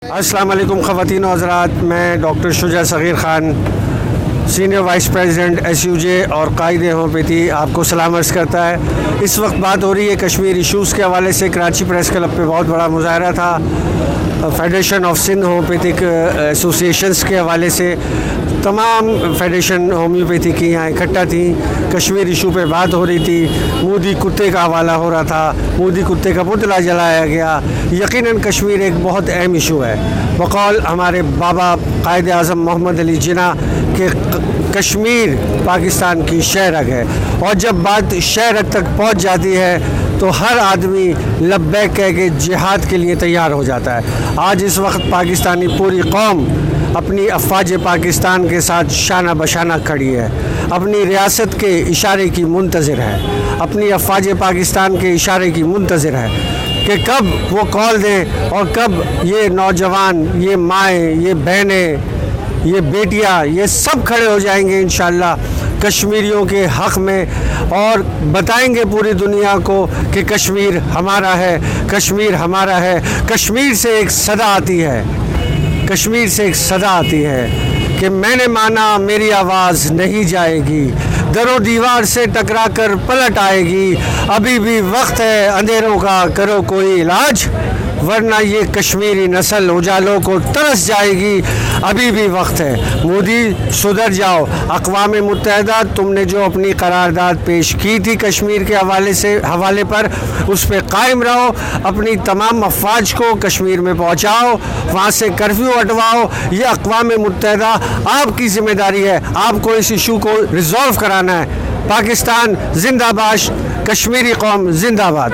अस्सलाम वालेकुम ख़वातीन व हज़रात, मैं doctor Shuja Saghir Khan, senior vice president SUJ और कायद होम्योपैथी आपको सलाम अर्ज़ करता है। इस वक्त बात हो रही है कश्मीर इशूज़ के हवाले से। कराची प्रेस क्लब पे बहुत बड़ा मुज़ाहरा था federation of Sindh homeopathic associations के हवाले से। तमाम फेडरेशन होम्योपैथी की यहाँ इकट्ठा थी। कश्मीर इशू पे बात हो रही थी। मोदी कुत्ते का हवाला हो रहा था, मोदी कुत्ते का पुतला जलाया गया। यकीनन कश्मीर एक बहुत अहम इशू है। बकौल हमारे बाबा कायद आज़म मोहम्मद अली जिन्ना के कश्मीर पाकिस्तान की शह रग है, और जब बात शह रग तक पहुँच जाती है तो हर आदमी लब्बैक कह के जिहाद के लिए तैयार हो जाता है। आज इस वक्त पाकिस्तानी पूरी कौम अपनी अफवाज पाकिस्तान के साथ शाना बशाना खड़ी है, अपनी रियासत के इशारे की मुंतज़िर है, अपनी अफवाज पाकिस्तान के इशारे की मुंतज़िर है कि कब वो कॉल दें और कब ये नौजवान, ये माएँ, ये बहनें, ये बेटियां, ये सब खड़े हो जाएंगे इंशाअल्लाह कश्मीरियों के हक़ में, और बताएंगे पूरी दुनिया को कि कश्मीर हमारा है, कश्मीर हमारा है। कश्मीर से एक सदा आती है, कश्मीर से एक सदा आती है कि मैंने माना मेरी आवाज़ नहीं जाएगी, दरो दीवार से टकरा कर पलट आएगी। अभी भी वक्त है अंधेरों का, करो कोई इलाज, वरना ये कश्मीरी नस्ल उजालों को तरस जाएगी। अभी भी वक्त है, मोदी सुधर जाओ। अक़वाम मुत्तहिदा तुमने जो अपनी करारदाद पेश की थी कश्मीर के हवाले पर, उस पर कायम रहो। अपनी तमाम अफवाज को कश्मीर में पहुँचाओ, वहाँ से कर्फ्यू हटवाओ। ये अक़वाम मुत्तहिदा आपकी ज़िम्मेदारी है, आपको इस इशू को रिज़ॉल्व कराना है। पाकिस्तान जिंदाबाद, कश्मीरी कौम जिंदाबाद।